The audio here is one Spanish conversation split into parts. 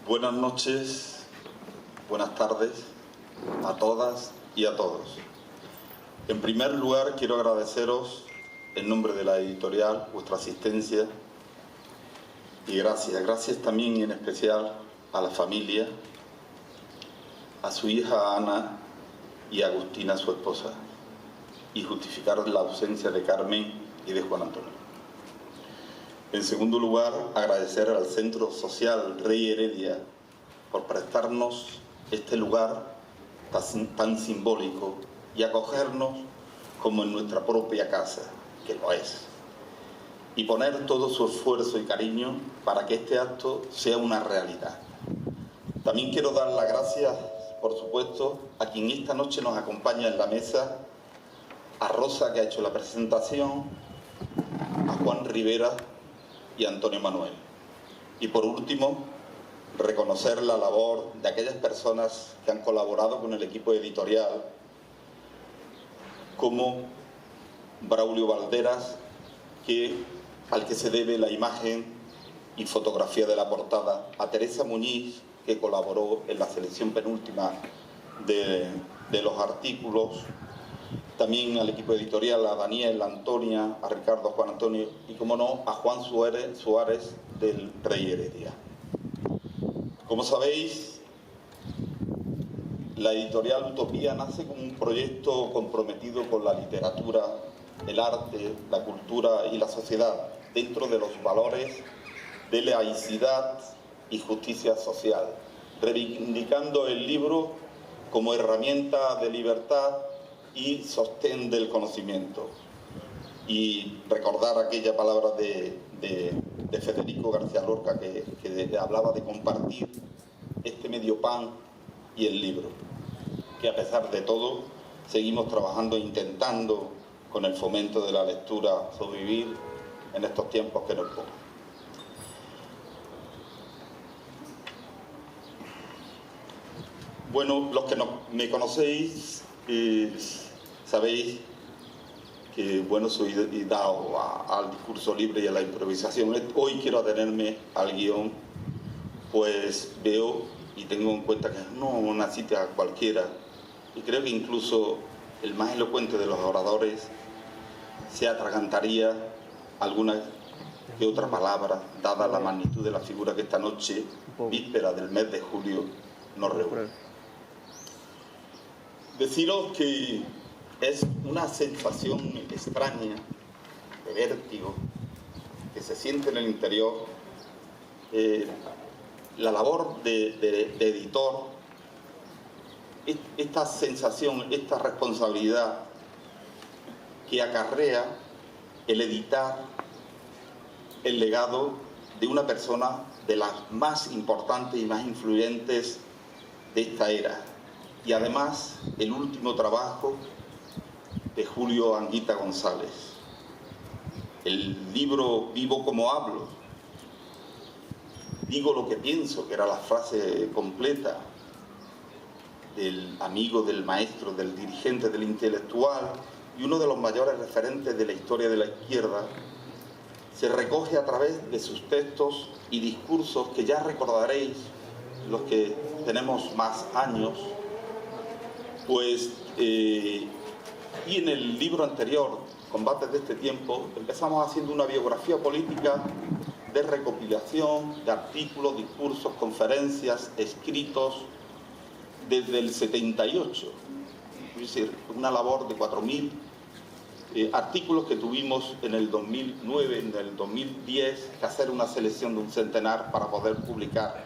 Buenas noches, buenas tardes a todas y a todos. En primer lugar, quiero agradeceros, en nombre de la editorial, vuestra asistencia y gracias también y en especial a la familia, a su hija Ana y a Agustina, su esposa, y justificar la ausencia de Carmen y de Juan Antonio. En segundo lugar, agradecer al Centro Social Rey Heredia por prestarnos este lugar tan simbólico y acogernos como en nuestra propia casa, que lo es, y poner todo su esfuerzo y cariño para que este acto sea una realidad. También quiero dar las gracias, por supuesto, a quien esta noche nos acompaña en la mesa, a Rosa, que ha hecho la presentación, a Juan Rivera y Antonio Manuel. Y por último, reconocer la labor de aquellas personas que han colaborado con el equipo editorial, como Braulio Valderas, al que se debe la imagen y fotografía de la portada, a Teresa Muñiz, que colaboró en la selección penúltima de los artículos, también al equipo editorial, a Daniel, a Antonia, a Ricardo, a Juan Antonio y, como no, a Juan Suárez del Rey Heredia. Como sabéis, la editorial Utopía nace como un proyecto comprometido con la literatura, el arte, la cultura y la sociedad, dentro de los valores de laicidad y justicia social, reivindicando el libro como herramienta de libertad y sostén del conocimiento. Y recordar aquella palabra de Federico García Lorca que hablaba de compartir este medio pan y el libro, que a pesar de todo seguimos trabajando, intentando con el fomento de la lectura sobrevivir en estos tiempos que nos ponen. Bueno, los que me conocéis sabéis que bueno, soy dado al discurso libre y a la improvisación. Hoy quiero atenerme al guión, pues veo y tengo en cuenta que no una cita cualquiera, y creo que incluso el más elocuente de los oradores se atragantaría alguna que otra palabra, dada la magnitud de la figura que esta noche, víspera del mes de julio, nos reúne. Deciros que es una sensación extraña de vértigo que se siente en el interior. La labor de editor, esta sensación, esta responsabilidad que acarrea el editar el legado de una persona de las más importantes y más influyentes de esta era, y además el último trabajo de Julio Anguita González, el libro Vivo como hablo, digo lo que pienso, que era la frase completa del amigo, del maestro, del dirigente, del intelectual y uno de los mayores referentes de la historia de la izquierda, se recoge a través de sus textos y discursos que ya recordaréis los que tenemos más años, pues y en el libro anterior, Combates de este tiempo, empezamos haciendo una biografía política de recopilación de artículos, discursos, conferencias, escritos desde el 78, es decir, una labor de 4.000 artículos que tuvimos en el 2009, en el 2010, que hacer una selección de un centenar para poder publicar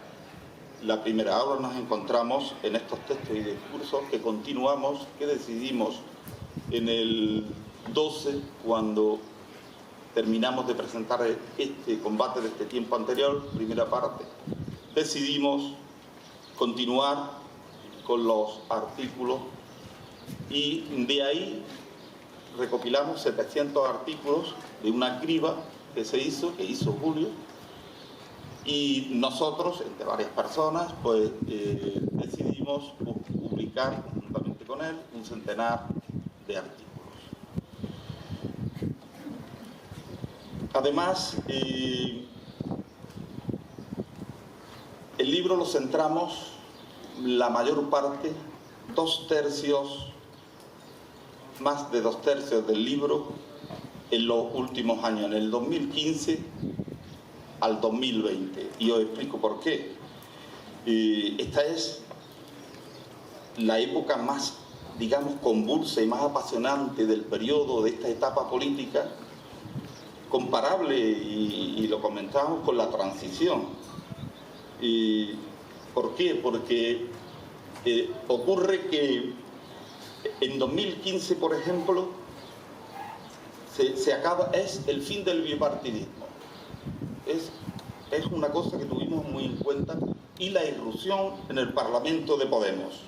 la primera. Ahora nos encontramos en estos textos y discursos que continuamos, que decidimos en el 12, cuando terminamos de presentar este combate de este tiempo anterior, primera parte, decidimos continuar con los artículos y de ahí recopilamos 700 artículos de una criba que hizo Julio, y nosotros, entre varias personas, pues decidimos publicar juntamente con él un centenar de artículos. Además, El libro lo centramos, la mayor parte, más de 2/3 del libro, en los últimos años, en el 2015 al 2020. Y os explico por qué. Esta es la época más, digamos, convulsa y más apasionante del periodo, de esta etapa política, comparable, y lo comentábamos, con la transición. ¿Por qué? Porque ocurre que en 2015, por ejemplo, es el fin del bipartidismo. Es una cosa que tuvimos muy en cuenta, y la irrupción en el Parlamento de Podemos.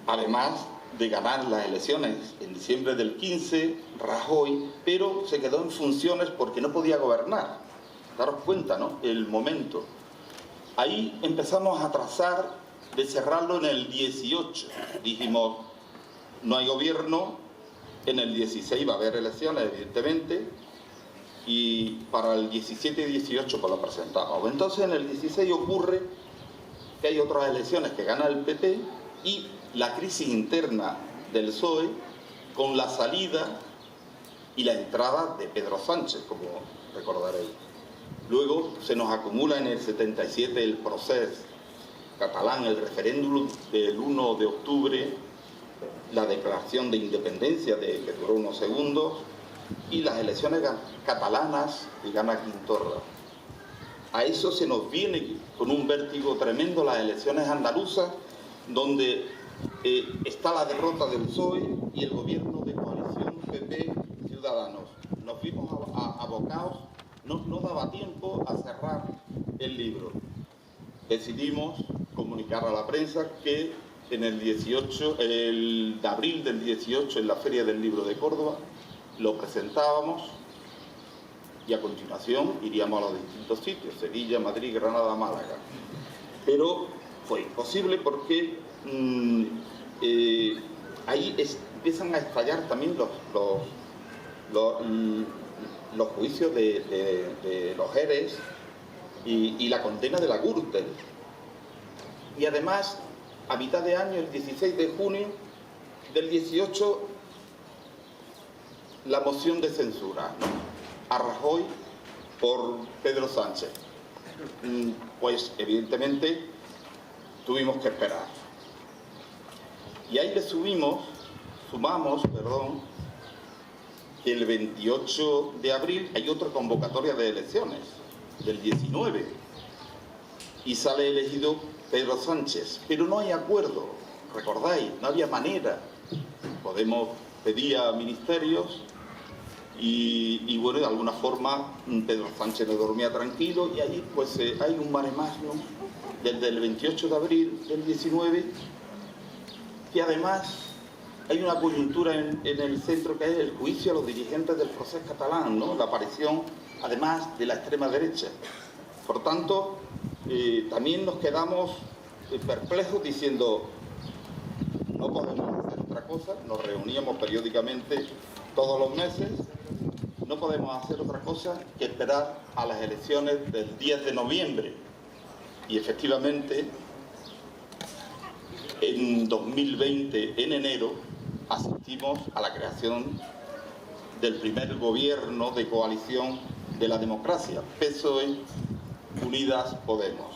Además de ganar las elecciones en diciembre del 15, Rajoy, pero se quedó en funciones porque no podía gobernar. Daros cuenta, ¿no?, el momento. Ahí empezamos a trazar de cerrarlo en el 18. Dijimos, no hay gobierno, en el 16 va a haber elecciones, evidentemente, y para el 17 y 18 pues lo presentamos. Entonces en el 16 ocurre que hay otras elecciones que gana el PP, y la crisis interna del PSOE, con la salida y la entrada de Pedro Sánchez, como recordaréis. Luego se nos acumula en el 77 el proceso catalán, el referéndum del 1 de octubre, la declaración de independencia que duró unos segundos, y las elecciones catalanas que gana Quintorra. A eso se nos viene con un vértigo tremendo las elecciones andaluzas, donde está la derrota del PSOE y el gobierno de coalición PP-Ciudadanos. Nos vimos abocados, no daba tiempo a cerrar el libro. Decidimos comunicar a la prensa que en el 18, el de abril del 18, en la Feria del Libro de Córdoba, lo presentábamos, y a continuación iríamos a los distintos sitios: Sevilla, Madrid, Granada, Málaga. Pero fue imposible porque ahí empiezan a estallar también los juicios de los ERES y la condena de la Gürtel. Y además, a mitad de año, el 16 de junio del 18, la moción de censura, ¿no?, a Rajoy por Pedro Sánchez. Pues evidentemente tuvimos que esperar. Y ahí le sumamos, que el 28 de abril hay otra convocatoria de elecciones, del 19, y sale elegido Pedro Sánchez. Pero no hay acuerdo, recordáis, no había manera. Podemos pedir a ministerios, y bueno, de alguna forma Pedro Sánchez no dormía tranquilo, y allí pues hay un mare magnum desde el 28 de abril del 19, que además hay una coyuntura en el centro, que es el juicio a los dirigentes del proceso catalán, ¿no?, la aparición además de la extrema derecha. Por tanto, también nos quedamos perplejos, diciendo, no podemos hacer otra cosa. Nos reuníamos periódicamente todos los meses. No podemos hacer otra cosa que esperar a las elecciones del 10 de noviembre. Y efectivamente, en 2020, en enero, asistimos a la creación del primer gobierno de coalición de la democracia, PSOE, Unidas Podemos.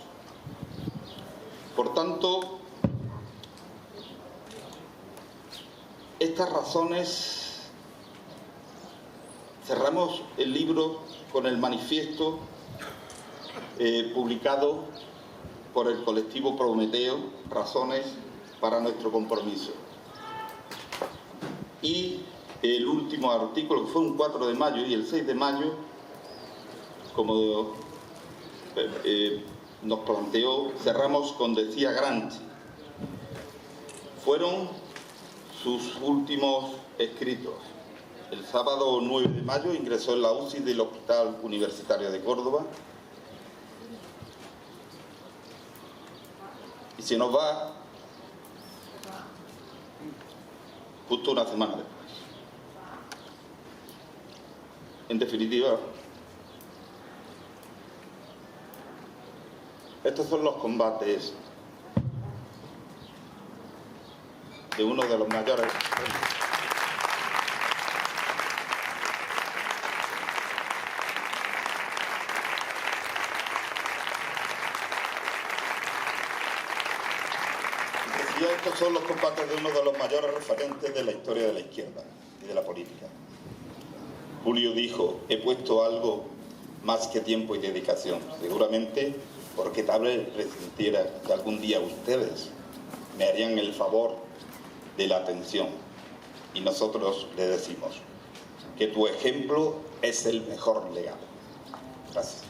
Por tanto, estas razones, cerramos el libro con el manifiesto publicado por el colectivo Prometeo, Razones para nuestro compromiso. Y el último artículo, que fue un 4 de mayo, y el 6 de mayo, como nos planteó, cerramos con Decía Gramsci. Fueron sus últimos escritos. El sábado 9 de mayo ingresó en la UCI del Hospital Universitario de Córdoba, y se nos va justo una semana después. En definitiva, Estos son los combates de uno de los mayores... Estos son los combates de uno de los mayores referentes de la historia de la izquierda y de la política. Julio dijo: he puesto algo más que tiempo y dedicación, seguramente porque tal vez presintiera que algún día ustedes me harían el favor de la atención. Y nosotros le decimos que tu ejemplo es el mejor legado. Gracias.